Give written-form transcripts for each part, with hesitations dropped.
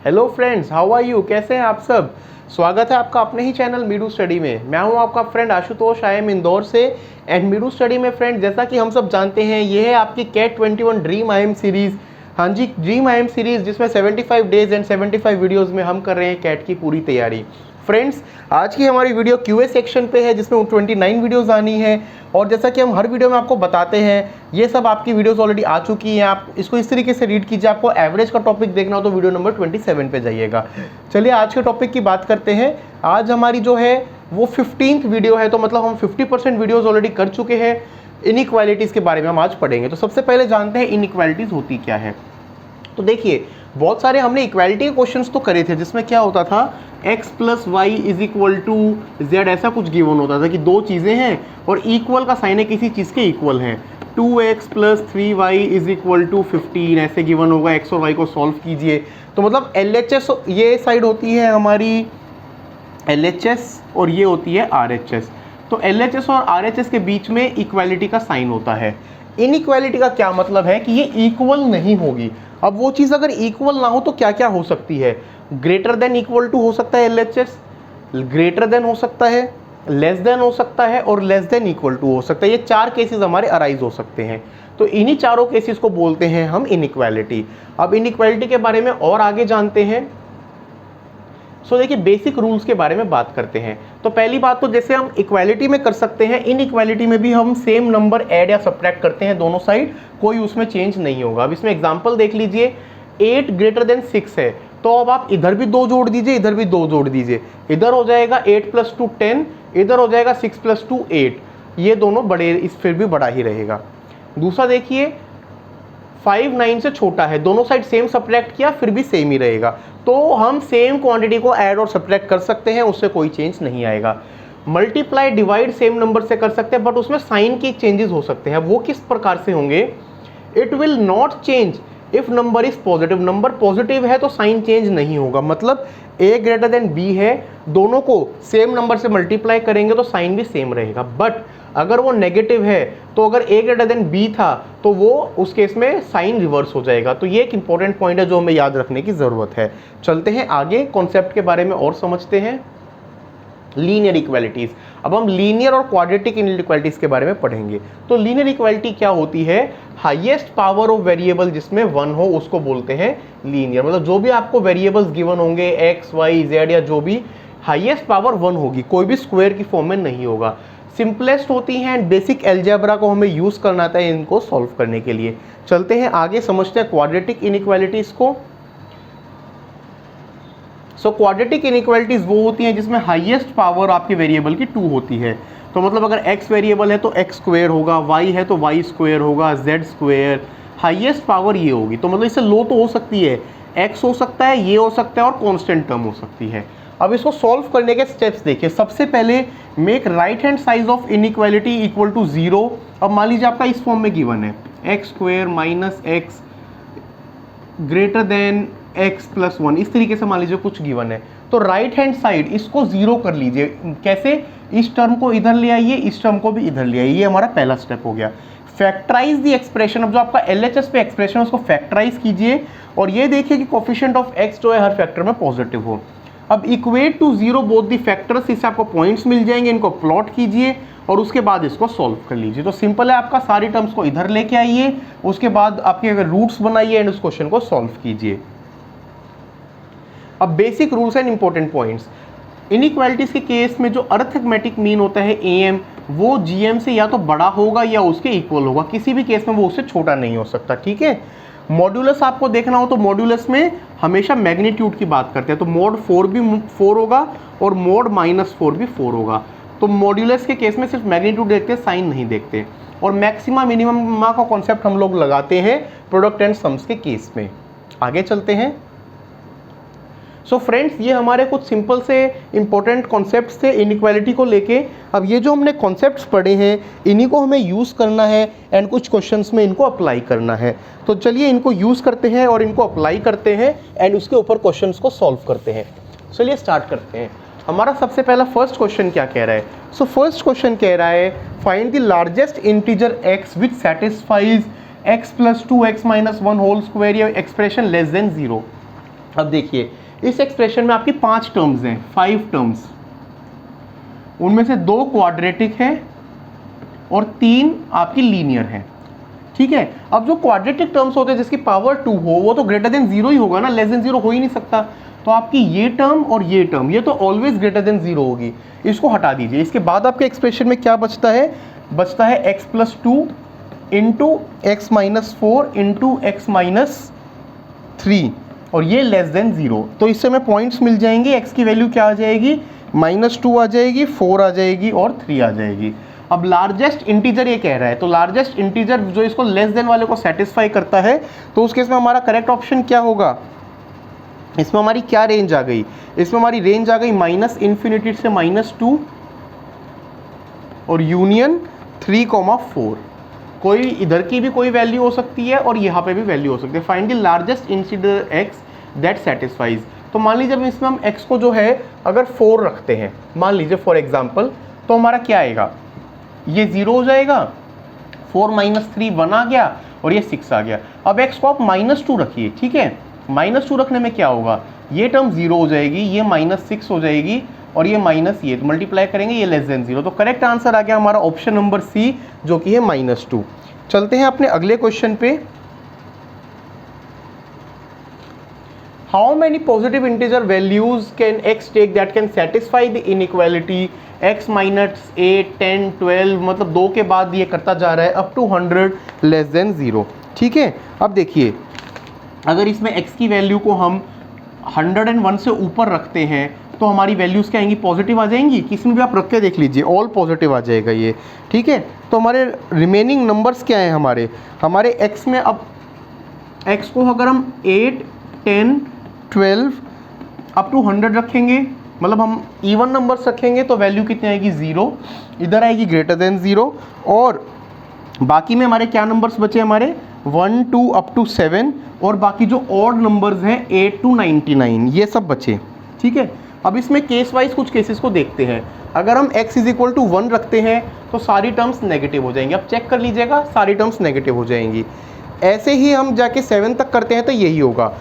Hello friends, how are you? कैसे हैं आप सब? स्वागत है आपका अपने ही चैनल मीडू स्टडी में। मैं हूं आपका friend Ashutosh, I am Indore से। एंड मीडू स्टडी में फ्रेंड, जैसा कि हम सब जानते हैं, ये है आपकी CAT 21 dream I am series. हाँ जी, ड्रीम आई एम सीरीज़, जिसमें 75 डेज एंड 75 वीडियोज़ में हम कर रहे हैं कैट की पूरी तैयारी। फ्रेंड्स, आज की हमारी वीडियो क्यूए सेक्शन पे है, जिसमें 29 वीडियोज़ आनी है। और जैसा कि हम हर वीडियो में आपको बताते हैं, ये सब आपकी वीडियोस ऑलरेडी आ चुकी हैं। आप इसको इस तरीके से रीड कीजिए। आपको एवरेज का टॉपिक देखना हो तो वीडियो नंबर 27 पे जाइएगा। चलिए आज के टॉपिक की बात करते हैं। आज हमारी जो है वो 15th वीडियो है, तो मतलब हम 50% वीडियोस ऑलरेडी कर चुके हैं। इनइक्वालिटीज़ के बारे में हम आज पढ़ेंगे। तो सबसे पहले जानते हैं इनइक्वालिटीज़ होती क्या है। तो देखिए, बहुत सारे हमने इक्वालिटी के क्वेश्चंस तो करे थे, जिसमें क्या होता था, x plus Y is equal to Z, ऐसा कुछ गिवन होता था कि दो चीज़ें हैं और इक्वल का साइन है किसी चीज़ के इक्वल हैं। 2x plus 3y is equal to 15, ऐसे गिवन होगा। x और y को सॉल्व कीजिए। तो मतलब LHS ये साइड होती है हमारी LHS और ये होती है RHS। तो LHS और RHS के बीच में इक्वालिटी का साइन होता है। इनइक्वालिटी का क्या मतलब है कि ये इक्वल नहीं होगी। अब वो चीज़ अगर इक्वल ना हो तो क्या क्या हो सकती है? ग्रेटर देन इक्वल टू हो सकता है LHS, ग्रेटर देन हो सकता है, लेस देन हो सकता है और लेस देन इक्वल टू हो सकता है। ये चार केसेस हमारे अराइज हो सकते हैं। तो इन्हीं चारों केसेस को बोलते हैं हम इनइक्वालिटी। अब इनइक्वालिटी के बारे में और आगे जानते हैं। सो देखिए, बेसिक रूल्स के बारे में बात करते हैं। तो पहली बात, तो जैसे हम इक्वालिटी में कर सकते हैं, इनइक्वालिटी में भी हम सेम नंबर ऐड या सब्ट्रैक्ट करते हैं दोनों साइड, कोई उसमें चेंज नहीं होगा। अब इसमें एग्जांपल देख लीजिए, 8 ग्रेटर देन 6 है, तो अब आप इधर भी 2 जोड़ दीजिए, इधर भी 2 जोड़ दीजिए। इधर हो जाएगा 8 + 2 10, इधर हो जाएगा 6 + 2 8। ये दोनों बड़े, इस फिर भी बड़ा ही रहेगा। दूसरा देखिए, 5 9 से छोटा है, दोनों साइड सेम सब्ट्रैक्ट किया फिर भी सेम ही रहेगा। तो हम सेम क्वांटिटी को ऐड और सब्ट्रैक्ट कर सकते हैं, उससे कोई चेंज नहीं आएगा। मल्टीप्लाई डिवाइड सेम नंबर से कर सकते हैं, बट उसमें साइन के चेंजेस हो सकते हैं। वो किस प्रकार से होंगे? It will not change if number is positive. Number positive है तो साइन चेंज नहीं होगा। मतलब a ग्रेटर देन b है, दोनों को सेम नंबर से मल्टीप्लाई करेंगे तो साइन भी सेम रहेगा। बट अगर वो नेगेटिव है, तो अगर a ग्रेटर देन b था तो वो उस केस में साइन रिवर्स हो जाएगा। तो ये एक इंपॉर्टेंट पॉइंट है जो हमें याद रखने की ज़रूरत है। चलते हैं आगे, कॉन्सेप्ट के बारे में और समझते हैं। Linear equalities. अब हम लीनियर और क्वाड्रेटिक इनइक्वालिटीज़ के बारे में पढ़ेंगे। तो लीनियर इक्वालिटी क्या होती है? हाईएस्ट पावर ऑफ वेरिएबल जिसमें 1 हो उसको बोलते हैं लीनियर। मतलब जो भी आपको वेरिएबल्स गिवन होंगे, x y z या जो भी, हाईएस्ट पावर 1 होगी, कोई भी स्क्वायर की फॉर्म में नहीं होगा। सिंपलेस्ट होती हैं एंड बेसिक एल्जेब्रा को हमें यूज़ करना आता है इनको सॉल्व करने के लिए। चलते हैं आगे, समझते हैं क्वाड्रेटिक इनइक्वालिटीज़ को। सो क्वाड्रेटिक इनइक्वालिटीज़ वो होती हैं जिसमें हाईएस्ट पावर आपके वेरिएबल की 2 होती है। तो मतलब अगर x वेरिएबल है तो x स्क्वायर होगा, y है तो y स्क्वायर होगा, z स्क्वायर, हाईएस्ट पावर ये होगी। तो मतलब इससे लो तो हो सकती है, x हो सकता है, ये हो सकता है और कांस्टेंट टर्म हो सकती है। अब इसको सॉल्व करने के स्टेप्स देखिए। सबसे पहले, make right hand size of inequality equal to 0। अब मान लीजिए आपका इस फॉर्म में गिवन है, x square minus x greater than x plus 1, इस तरीके से मान लीजिए कुछ गिवन है। तो राइट हैंड साइड इसको 0 कर लीजिए। कैसे? इस टर्म को इधर ले आइए, इस टर्म को भी इधर ले आइए। ये हमारा पहला स्टेप हो गया। Factorize the expression. अब जो आपका LHS पे एक्सप्रेशन है उसको फैक्टराइज कीजिए और ये देखिए कि कोफिशिएंट ऑफ x जो है हर फैक्टर में पॉजिटिव हो। अब equate to 0 both the factors, इससे आपको पॉइंट्स मिल जाएंगे, इनको प्लॉट कीजिए और उसके बाद इसको सॉल्व कर लीजिए। तो सिंपल है, आपका सारी टर्म्स को इधर लेके आइए, उसके बाद आपके अगर रूट्स बनाइए एंड उस क्वेश्चन को सॉल्व कीजिए। अब basic rules and important points. Inequalities के केस में जो अरिथमेटिक मीन होता है AM, वो GM से या तो बड़ा होगा या उसके इक्वल होगा। किसी भी केस में वो उससे छोटा नहीं हो सकता। ठीक है। मॉड्यूलस आपको देखना हो तो मॉड्यूलस में हमेशा मैग्नीट्यूड की बात करते हैं। तो मोड 4 भी 4 होगा और मोड -4 भी 4 होगा। तो मॉड्यूलस के केस में सिर्फ मैग्नीट्यूड देखते हैं, साइन नहीं देखते। और मैक्सिमा मिनिमम का कॉन्सेप्ट हम लोग लगाते हैं प्रोडक्ट एंड सम्स के केस में। आगे चलते हैं। सो फ्रेंड्स, ये हमारे कुछ सिंपल से इंपॉर्टेंट कॉन्सेप्ट्स थे इनइक्वालिटी को लेके। अब ये जो हमने कॉन्सेप्ट्स पढ़े हैं, इन्हीं को हमें यूज़ करना है एंड कुछ क्वेश्चंस में इनको अप्लाई करना है। तो चलिए इनको यूज़ करते हैं और इनको अप्लाई करते हैं एंड उसके ऊपर क्वेश्चंस को सॉल्व करते हैं। चलिए स्टार्ट करते हैं। हमारा सबसे पहला फर्स्ट क्वेश्चन क्या कह रहा है? सो फर्स्ट क्वेश्चन कह रहा है, find the largest integer x which satisfies x + 2x - 1 whole square या एक्सप्रेशन लेस देन 0। अब देखिए इस एक्सप्रेशन में आपकी 5 टर्म्स हैं, 5 टर्म्स, उनमें से 2 क्वाड्रेटिक है और 3 आपकी लीनियर है, ठीक है। अब जो क्वाड्रेटिक टर्म्स होते हैं जिसकी पावर 2 हो वो तो ग्रेटर देन 0 ही होगा ना, लेस देन 0 हो ही नहीं सकता। तो आपकी ये टर्म और ये टर्म ये तो ऑलवेज ग्रेटर देन 0 होगी, इसको हटा दीजिए। इसके बाद आपके एक्सप्रेशन में क्या बचता है, बचता है x+2 into x minus 4 into x minus 3 और ये लेस देन 0। तो इससे हमें पॉइंट्स मिल जाएंगे, x की वैल्यू क्या आ जाएगी, -2 आ जाएगी, 4 आ जाएगी और 3 आ जाएगी। अब लार्जेस्ट इंटीजर ये कह रहा है, तो लार्जेस्ट इंटीजर जो इसको लेस देन वाले को सेटिस्फाई करता है, तो उस केस में हमारा करेक्ट ऑप्शन क्या होगा, इसमें हमारी क्या रेंज आ गई, इसमें हमारी रेंज आ गई -∞ से -2 और यूनियन 3,4। कोई इधर की भी कोई वैल्यू हो सकती है और यहाँ पे भी वैल्यू हो सकती है। Find the largest integer x that satisfies. तो मान लीजिए अब इसमें हम x को जो है अगर 4 रखते हैं, मान लीजिए फॉर एग्जांपल, तो हमारा क्या आएगा, ये 0 हो जाएगा, 4 - 3 1 आ गया और ये 6 आ गया। अब x को आप -2 रखिए, ठीक है। -2 रखने में क्या होगा, ये टर्म 0 हो जाएगी, ये -6 हो जाएगी और ये माइनस ये, तो मल्टीप्लाई करेंगे ये लेस देन 0। तो करेक्ट आंसर आ गया हमारा ऑप्शन नंबर सी जो कि है -2। चलते हैं अपने अगले क्वेश्चन पे। How many positive integer values can x take that can satisfy the inequality x - 8 10 12, मतलब 2 के बाद ये करता जा रहा है अप टू 100 लेस देन 0, ठीक है। अब देखिए अगर इसमें x की वैल्यू को हम 101 से ऊपर रखते हैं तो हमारी वैल्यूज़ क्या आएंगी, पॉजिटिव आ जाएंगी। किसी में भी आप रख के देख लीजिए, ऑल पॉजिटिव आ जाएगा ये, ठीक है। तो हमारे रिमेनिंग नंबर्स क्या हैं, हमारे x में, अब x को अगर हम 8 10 12 अप टू 100 रखेंगे, मतलब हम इवन नंबर्स रखेंगे, तो वैल्यू कितनी आएगी, 0, इधर आएगी ग्रेटर देन 0। और बाकी में हमारे क्या नंबर्स बचे, हमारे 1 2 अप टू 7 और बाकी जो ऑड नंबर्स हैं 8 to 99, ये सब बचे, ठीक है। अब इसमें केस वाइज कुछ केसेस को देखते हैं। अगर हम x = 1 रखते हैं तो सारी टर्म्स नेगेटिव हो जाएंगी, अब चेक कर लीजिएगा, सारी टर्म्स नेगेटिव हो जाएंगी। ऐसे ही हम जाके 7 तक करते हैं तो यही होगा,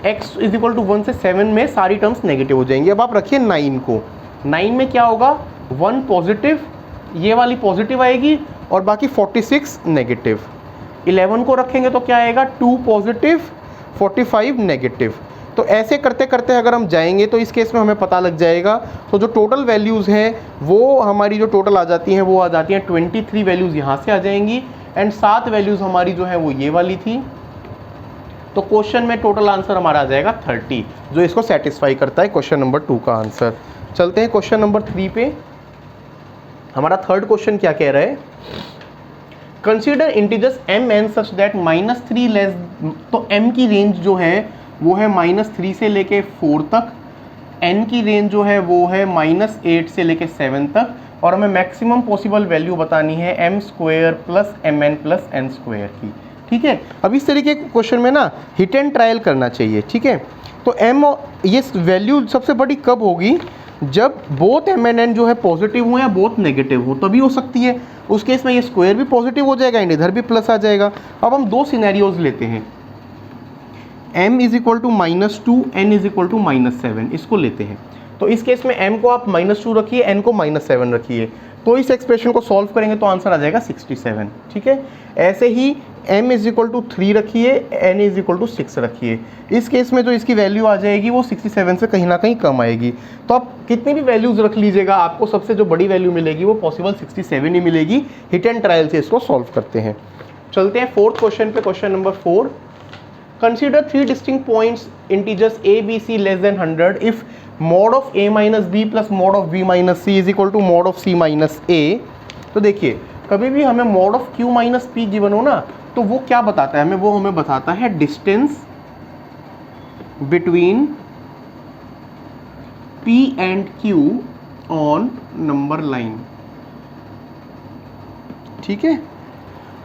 x = 1 से 7 में सारी टर्म्स नेगेटिव हो जाएंगी। अब आप रखिए 9 को, 9 में क्या होगा, 1 पॉजिटिव, ये वाली पॉजिटिव आएगी और बाकी 46 नेगेटिव। 11 को रखेंगे तो क्या आएगा, 2 पॉजिटिव 45 नेगेटिव। तो ऐसे करते करते अगर हम जाएंगे तो इस केस में हमें पता लग जाएगा। तो जो टोटल वैल्यूज़ हैं वो हमारी जो टोटल आ जाती हैं वो आ जाती हैं 23 वैल्यूज़ यहाँ से आ जाएंगी एंड 7 वैल्यूज़ हमारी जो है वो ये वाली थी। तो क्वेश्चन में टोटल आंसर हमारा आ जाएगा 30, जो इसको सेटिस्फाई करता है क्वेश्चन नंबर 2 का आंसर। चलते हैं क्वेश्चन नंबर 3 पे। हमारा थर्ड क्वेश्चन क्या कह रहा है, consider integers mn such that -3 less, तो m की रेंज जो है वो है -3 से लेके 4 तक, n की रेंज जो है वो है -8 से लेके 7 तक, और हमें मैक्सिमम पॉसिबल वैल्यू बतानी है m² + mn + n² की, ठीक है। अब इस तरीके के क्वेश्चन में ना हिट एंड ट्रायल करना चाहिए, ठीक है। तो m ये वैल्यू सबसे बड़ी कब होगी, जब बोथ m एंड n जो है पॉजिटिव हो या बोथ नेगेटिव हो, तभी हो सकती है। उस केस में ये स्क्वायर भी पॉजिटिव हो जाएगा एंड इधर भी प्लस आ जाएगा। अब हम 2 सिनेरियोज लेते हैं, m = -2 n = -7, इसको लेते हैं। तो इस केस में m को आप -2 रखिए, n को -7 रखिए, तो इस एक्सप्रेशन को सॉल्व करेंगे तो आंसर आ जाएगा 67, ठीक है। ऐसे ही m = 3 रखिए, n = 6 रखिए, इस केस में जो इसकी वैल्यू आ जाएगी वो 67 से कहीं ना कहीं कम आएगी। तो आप कितनी भी वैल्यूज़ रख लीजिएगा, आपको सबसे जो बड़ी वैल्यू मिलेगी वो पॉसिबल 67 ही मिलेगी। हिट एंड ट्रायल से इसको सॉल्व करते हैं। चलते हैं फोर्थ क्वेश्चन पे, question number 4। Consider 3 distinct points integers a, b, c less than 100 if mod of a minus b plus mod of b minus c is equal to mod of c minus a। तो देखिए कभी भी हमें mod of q minus p given हो ना, तो वो क्या बताता है हमें, वो हमें बताता है distance between p and q on number line, ठीक है।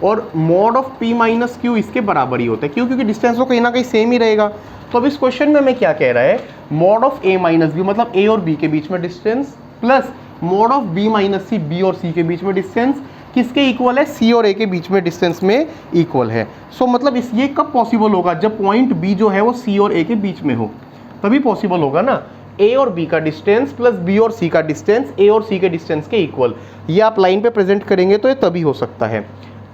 और mod of p minus Q इसके बराबर ही होता है, क्यों, क्योंकि डिस्टेंस तो कहीं ना कहीं सेम ही रहेगा। तो अब इस क्वेश्चन में हमें क्या कह रहा है, mod of a minus B, मतलब a और b के बीच में distance, plus mod of b minus C, b और c के बीच में डिस्टेंस, किसके इक्वल है, सी और ए के बीच में डिस्टेंस में इक्वल है। सो मतलब इस ये कब पॉसिबल होगा, जब पॉइंट बी जो है वो सी और ए के बीच में हो, तभी पॉसिबल होगा ना। ए और बी का डिस्टेंस प्लस बी और सी का डिस्टेंस ए और सी के डिस्टेंस के इक्वल, ये आप लाइन पे प्रेजेंट करेंगे तो ये तभी हो सकता है।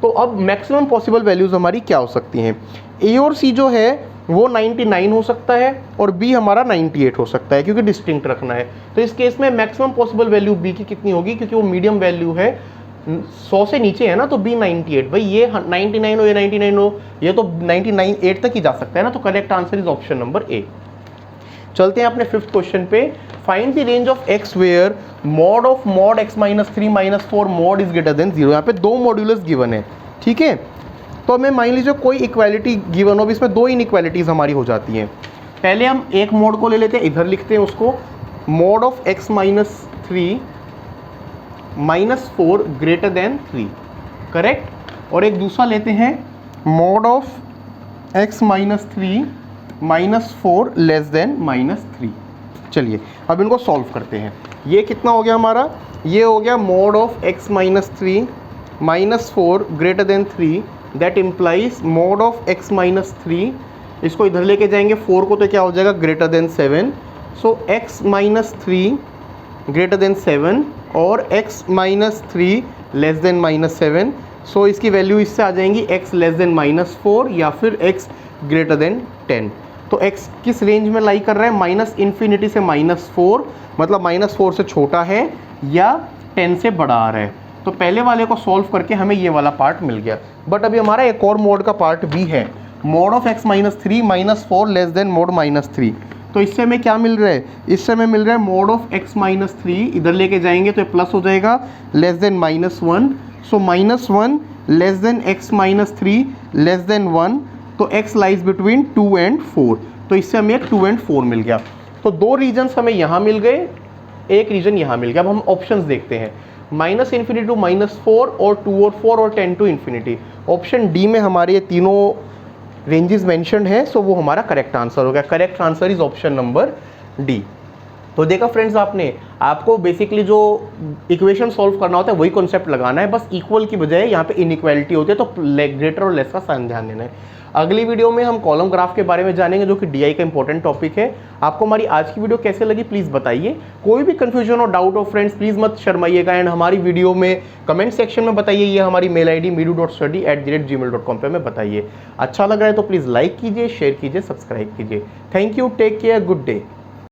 तो अब मैक्सिमम पॉसिबल वैल्यूज हमारी क्या हो सकती हैं, ए और सी जो है वो 99 हो सकता है और बी हमारा 98 हो सकता है, क्योंकि डिस्टिंक्ट रखना है। तो इस केस में मैक्सिमम पॉसिबल वैल्यू बी की कितनी होगी, क्योंकि वो मीडियम वैल्यू है, 100 से नीचे है ना, तो बी 98। भाई ये 99 हो, ये 99 हो, ये तो 99 तक ही जा सकता है ना। तो correct answer is option number A. चलते हैं अपने फिफ्थ क्वेश्चन पे। Find the range of X where mod of mod x minus 3 minus 4 mod is greater than 0। यहाँ पे दो मॉड्यूलस गिवन है, ठीक है। तो हमें मान लीजिए कोई इक्वालिटी गिवन हो, इसमें दो इनइक्वालिटीज हमारी हो जाती हैं। पहले हम एक मॉड को ले लेते हैं, इधर लिखते हैं उसको, mod of x minus 3 minus 4 greater than 3, correct. और एक दूसरा लेते हैं mod of x minus 3 minus 4 less than minus 3। चलिए अब इनको सॉल्व करते हैं। ये कितना हो गया हमारा, ये हो गया mod of x minus 3 minus 4 greater than 3, that implies mod of x minus 3, इसको इधर लेके जाएंगे 4 को तो क्या हो जाएगा ग्रेटर देन 7। सो x माइनस 3 ग्रेटर देन 7 और x minus 3 less than minus 7। सो इसकी वैल्यू इससे आ जाएंगी x लेस देन माइनस 4 या फिर x ग्रेटर देन 10। तो x किस रेंज में लाई कर रहा है, माइनस इन्फिनिटी से माइनस 4, मतलब माइनस 4 से छोटा है या 10 से बड़ा आ रहा है। तो पहले वाले को सॉल्व करके हमें ये वाला पार्ट मिल गया। बट अभी हमारा एक और मोड का पार्ट भी है, mode of x minus 3 minus 4 less than mode minus 3। तो इससे हमें क्या मिल रहा है, इससे हमें मिल रहा है मोड ऑफ x माइनस 3, इधर लेके जाएंगे तो ये प्लस हो जाएगा, less than minus 1। So minus 1 less than x minus 3 less than 1, तो x लाइज बिटवीन 2 एंड 4। तो इससे हमें 2 एंड 4 मिल गया। तो दो रीजन्स हमें यहाँ मिल गए, एक रीजन यहाँ मिल गया। अब हम ऑप्शंस देखते हैं, माइनस इन्फिनिटी टू माइनस 4 और 2 और 4 और 10 टू इन्फिनिटी। ऑप्शन डी में हमारे ये तीनों रेंजेस मेंशन्ड है, सो वो हमारा करेक्ट आंसर हो गया। Correct answer is option number D. तो देखा फ्रेंड्स, आपको बेसिकली जो इक्वेशन सॉल्व करना होता है वही कॉन्सेप्ट लगाना है, बस इक्वल की बजाय यहाँ पे इनइक्वालिटी होती है, तो ग्रेटर और लेस का साइन ध्यान देना है। अगली वीडियो में हम कॉलम ग्राफ के बारे में जानेंगे, जो कि डीआई का इंपॉर्टेंट टॉपिक है। आपको हमारी आज की वीडियो कैसे लगी प्लीज़ बताइए। कोई भी कंफ्यूजन और डाउट हो फ्रेंड्स प्लीज़ मत शर्माइएगा, एंड हमारी वीडियो में कमेंट सेक्शन में बताइए। ये हमारी मेल ID meedu.study@gmail.com पे हमें बताइए। अच्छा लग रहा है तो प्लीज़ लाइक कीजिए, शेयर कीजिए, सब्सक्राइब कीजिए। Thank you, take care, good day.